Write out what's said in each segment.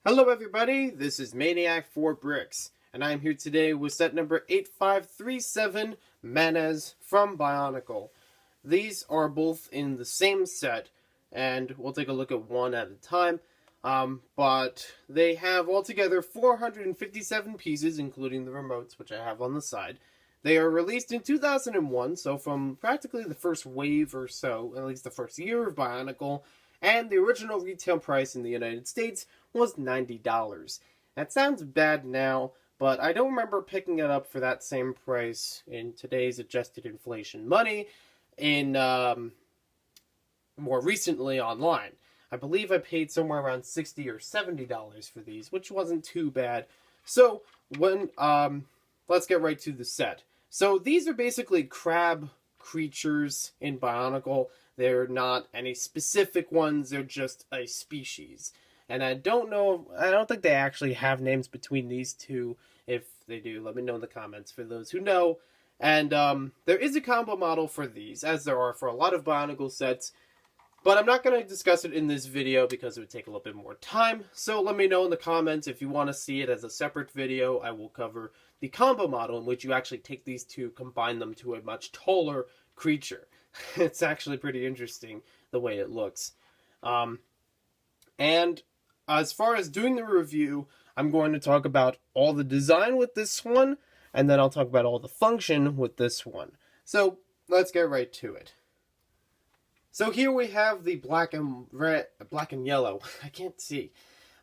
Hello everybody, this is Maniac4Bricks, and I'm here today with set number 8537, Manez from Bionicle. These are both in the same set, and we'll take a look at one at a time, but they have altogether 457 pieces, including the remotes, which I have on the side. They are released in 2001, so from practically the first wave or so, at least the first year of Bionicle, and the original retail price in the United States was $90. That sounds bad now, but I don't remember picking it up for that same price in today's adjusted inflation money in more recently online. I believe I paid somewhere around $60 or $70 for these, which wasn't too bad. So let's get right to the set. So these are basically crab creatures in Bionicle. They're not any specific ones, they're just a species. And I don't think they actually have names between these two. If they do, let me know in the comments for those who know. And there is a combo model for these, as there are for a lot of Bionicle sets. But I'm not going to discuss it in this video because it would take a little bit more time. So let me know in the comments if you want to see it as a separate video. I will cover the combo model in which you actually take these two, combine them to a much taller creature. It's actually pretty interesting the way it looks. And as far as doing the review, I'm going to talk about all the design with this one, and then I'll talk about all the function with this one. So let's get right to it. So here we have the black and yellow. I can't see.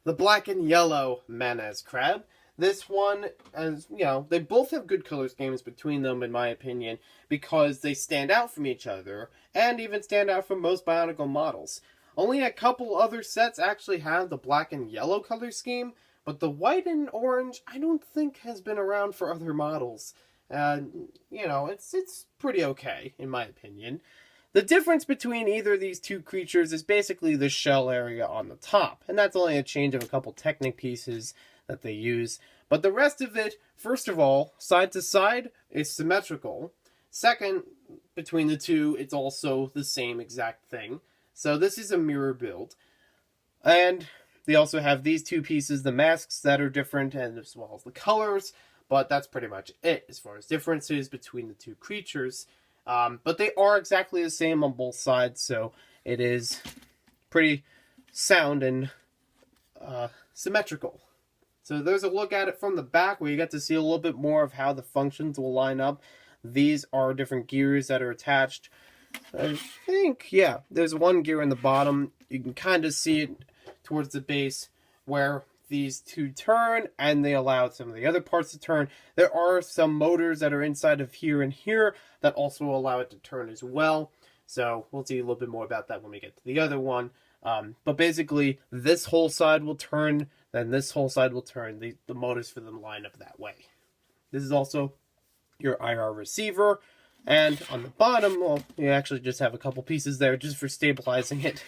The black and yellow Manez crab. This one, as you know, they both have good color schemes between them, in my opinion, because they stand out from each other, and even stand out from most Bionicle models. Only a couple other sets actually have the black and yellow color scheme, but the white and orange, I don't think has been around for other models. You know, it's pretty okay, in my opinion. The difference between either of these two creatures is basically the shell area on the top, and that's only a change of a couple Technic pieces that they use. But the rest of it, first of all, side to side, is symmetrical. Second, between the two, it's also the same exact thing. So this is a mirror build. And they also have these two pieces, the masks that are different, and as well as the colors. But that's pretty much it as far as differences between the two creatures. But they are exactly the same on both sides, so it is pretty sound and symmetrical. So there's a look at it from the back where you get to see a little bit more of how the functions will line up. These are different gears that are attached. I think, yeah, there's one gear in the bottom. You can kind of see it towards the base where these two turn, and they allow some of the other parts to turn. There are some motors that are inside of here and here that also allow it to turn as well. So we'll see a little bit more about that when we get to the other one. But basically, this whole side will turn, then this whole side will turn. The motors for them line up that way. This is also your IR receiver. And on the bottom, well, you actually just have a couple pieces there just for stabilizing it.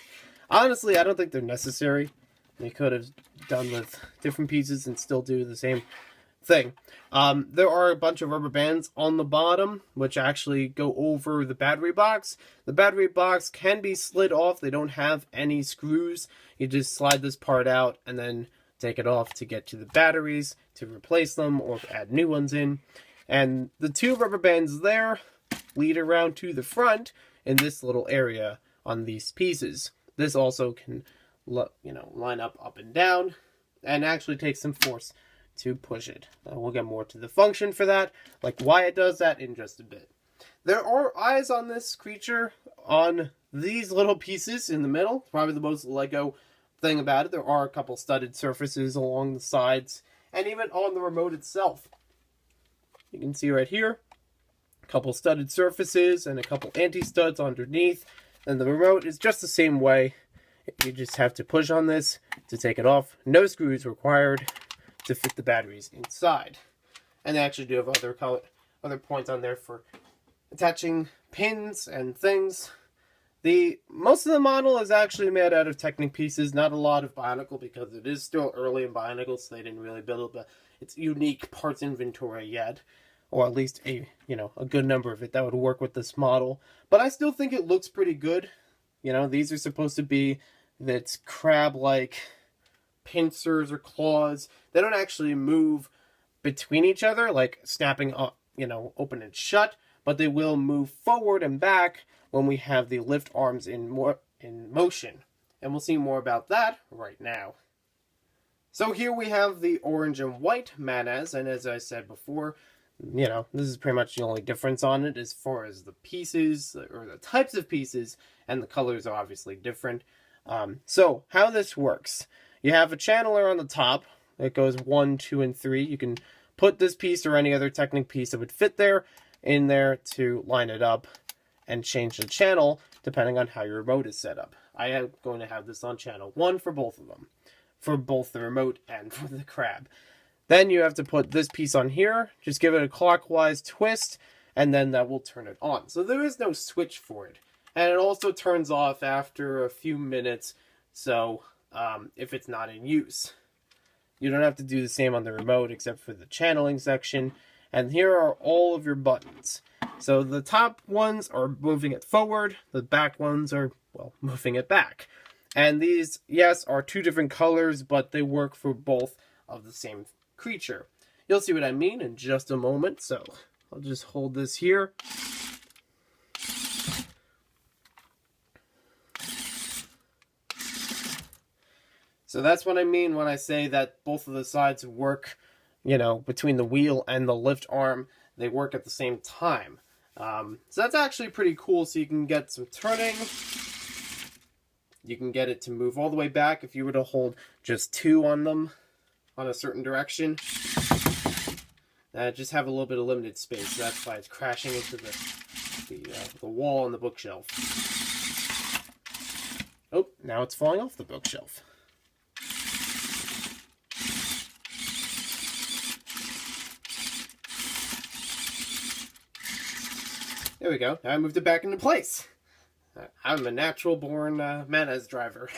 Honestly, I don't think they're necessary. They could have done with different pieces and still do the same thing. There are a bunch of rubber bands on the bottom, which actually go over the battery box. The battery box can be slid off. They don't have any screws. You just slide this part out and then take it off to get to the batteries, to replace them or add new ones in. And the two rubber bands there lead around to the front in this little area on these pieces. This also can, line up and down, and actually take some force to push it. We'll get more to the function for that, like why it does that in just a bit. There are eyes on this creature on these little pieces in the middle. Probably the most Lego thing about it. There are a couple studded surfaces along the sides, and even on the remote itself. You can see right here, a couple studded surfaces and a couple anti-studs underneath. And the remote is just the same way. You just have to push on this to take it off. No screws required to fit the batteries inside. And they actually do have other points on there for attaching pins and things. Most of the model is actually made out of Technic pieces, not a lot of Bionicle because it is still early in Bionicle, so they didn't really build up its unique parts inventory yet. Or at least a good number of it that would work with this model. But I still think it looks pretty good. These are supposed to be that crab-like pincers or claws. They don't actually move between each other, like snapping up, open and shut, but they will move forward and back when we have the lift arms in motion. And we'll see more about that right now. So here we have the orange and white Manaz, and as I said before, this is pretty much the only difference on it as far as the pieces, or the types of pieces, and the colors are obviously different. So how this works, you have a channeler on the top. It goes 1, 2, and 3. You can put this piece or any other Technic piece that would fit there in there to line it up and change the channel depending on how your remote is set up. I am going to have this on channel 1 for both of them, for both the remote and for the crab. Then you have to put this piece on here, just give it a clockwise twist, and then that will turn it on. So there is no switch for it. And it also turns off after a few minutes, so if it's not in use. You don't have to do the same on the remote except for the channeling section. And here are all of your buttons. So the top ones are moving it forward, the back ones are, moving it back. And these, yes, are 2 different colors, but they work for both of the same creature. You'll see what I mean in just a moment, so I'll just hold this here. So that's what I mean when I say that both of the sides work, between the wheel and the lift arm, they work at the same time. So that's actually pretty cool, so you can get some turning. You can get it to move all the way back if you were to hold just 2 on them on a certain direction. Just have a little bit of limited space, so that's why it's crashing into the wall on the bookshelf. Oh, now it's falling off the bookshelf. There we go. Now I moved it back into place. I'm a natural-born Manaz driver.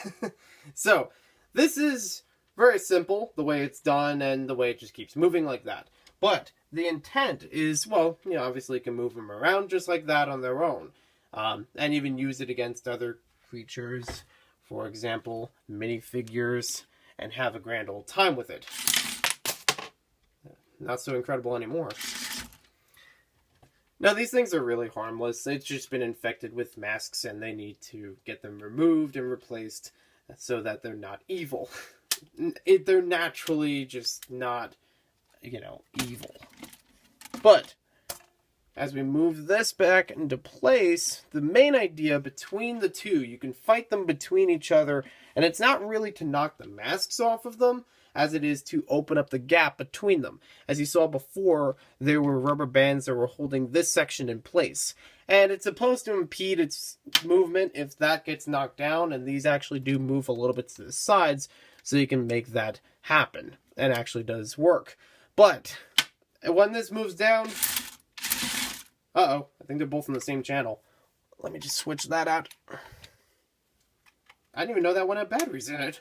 So, this is very simple, the way it's done, and the way it just keeps moving like that. But the intent is, obviously you can move them around just like that on their own. And even use it against other creatures, for example, minifigures, and have a grand old time with it. Not so incredible anymore. Now, these things are really harmless. It's just been infected with masks, and they need to get them removed and replaced so that they're not evil. They're naturally just not, evil. But as we move this back into place, the main idea between the two, you can fight them between each other, and it's not really to knock the masks off of them, as it is to open up the gap between them. As you saw before, there were rubber bands that were holding this section in place. And it's supposed to impede its movement if that gets knocked down, and these actually do move a little bit to the sides, so you can make that happen. And actually does work. But when this moves down... Uh-oh, I think they're both on the same channel. Let me just switch that out. I didn't even know that one had batteries in it.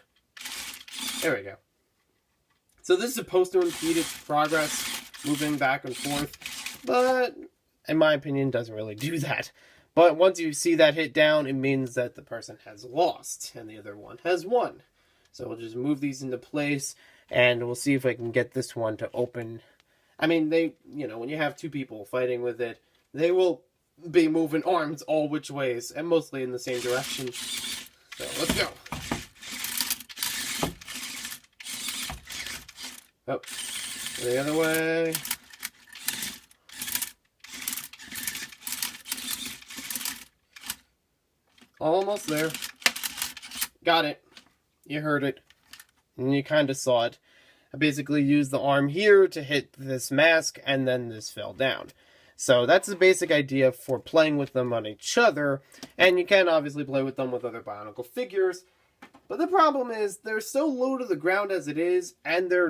There we go. So this is supposed to impede its progress, moving back and forth, but in my opinion, doesn't really do that. But once you see that hit down, it means that the person has lost, and the other one has won. So we'll just move these into place, and we'll see if I can get this one to open. I mean, when you have 2 people fighting with it, they will be moving arms all which ways, and mostly in the same direction. So let's go. Oh, the other way. Almost there. Got it. You heard it. And you kind of saw it. I basically used the arm here to hit this mask, and then this fell down. So that's the basic idea for playing with them on each other, and you can obviously play with them with other Bionicle figures. But the problem is, they're so low to the ground as it is, and their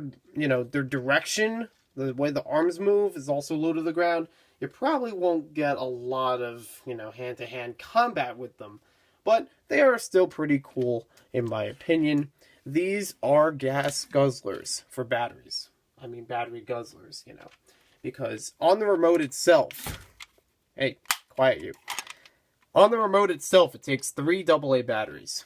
direction, the way the arms move, is also low to the ground. You probably won't get a lot of, hand-to-hand combat with them. But they are still pretty cool, in my opinion. These are gas guzzlers for batteries. I mean, battery guzzlers, Because on the remote itself... Hey, quiet you. On the remote itself, it takes 3 AA batteries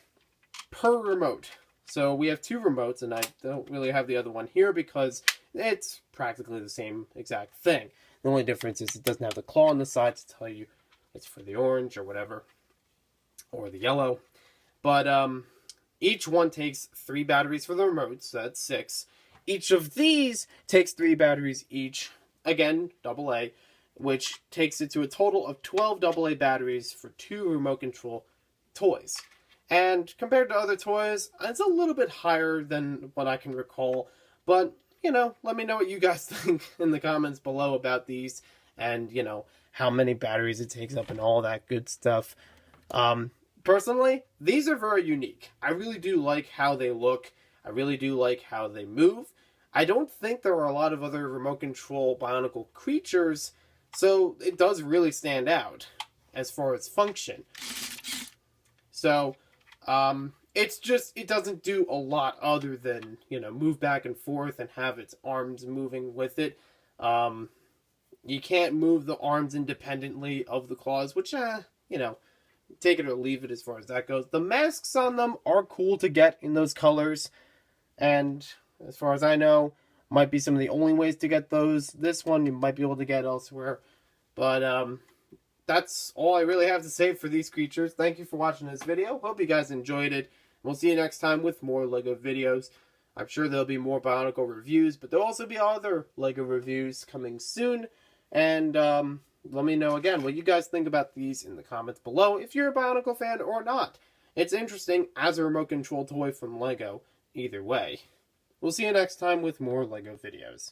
per remote. So we have 2 remotes, and I don't really have the other one here because it's practically the same exact thing. The only difference is it doesn't have the claw on the side to tell you it's for the orange or whatever, or the yellow. But each one takes 3 batteries for the remote, so that's 6. Each of these takes 3 batteries each, again, AA, which takes it to a total of 12 AA batteries for 2 remote control toys. And compared to other toys, it's a little bit higher than what I can recall. But, you know, let me know what you guys think in the comments below about these. And, you know, how many batteries it takes up and all that good stuff. Personally, these are very unique. I really do like how they look. I really do like how they move. I don't think there are a lot of other remote control Bionicle creatures, so it does really stand out as far as function. So, it doesn't do a lot other than, you know, move back and forth and have its arms moving with it. You can't move the arms independently of the claws, which, you know, take it or leave it as far as that goes. The masks on them are cool to get in those colors, and as far as I know, might be some of the only ways to get those. This one you might be able to get elsewhere, but that's all I really have to say for these creatures. Thank you for watching this video. Hope you guys enjoyed it. We'll see you next time with more LEGO videos. I'm sure there'll be more Bionicle reviews, but there'll also be other LEGO reviews coming soon. And let me know again what you guys think about these in the comments below if you're a Bionicle fan or not. It's interesting as a remote control toy from LEGO, either way. We'll see you next time with more LEGO videos.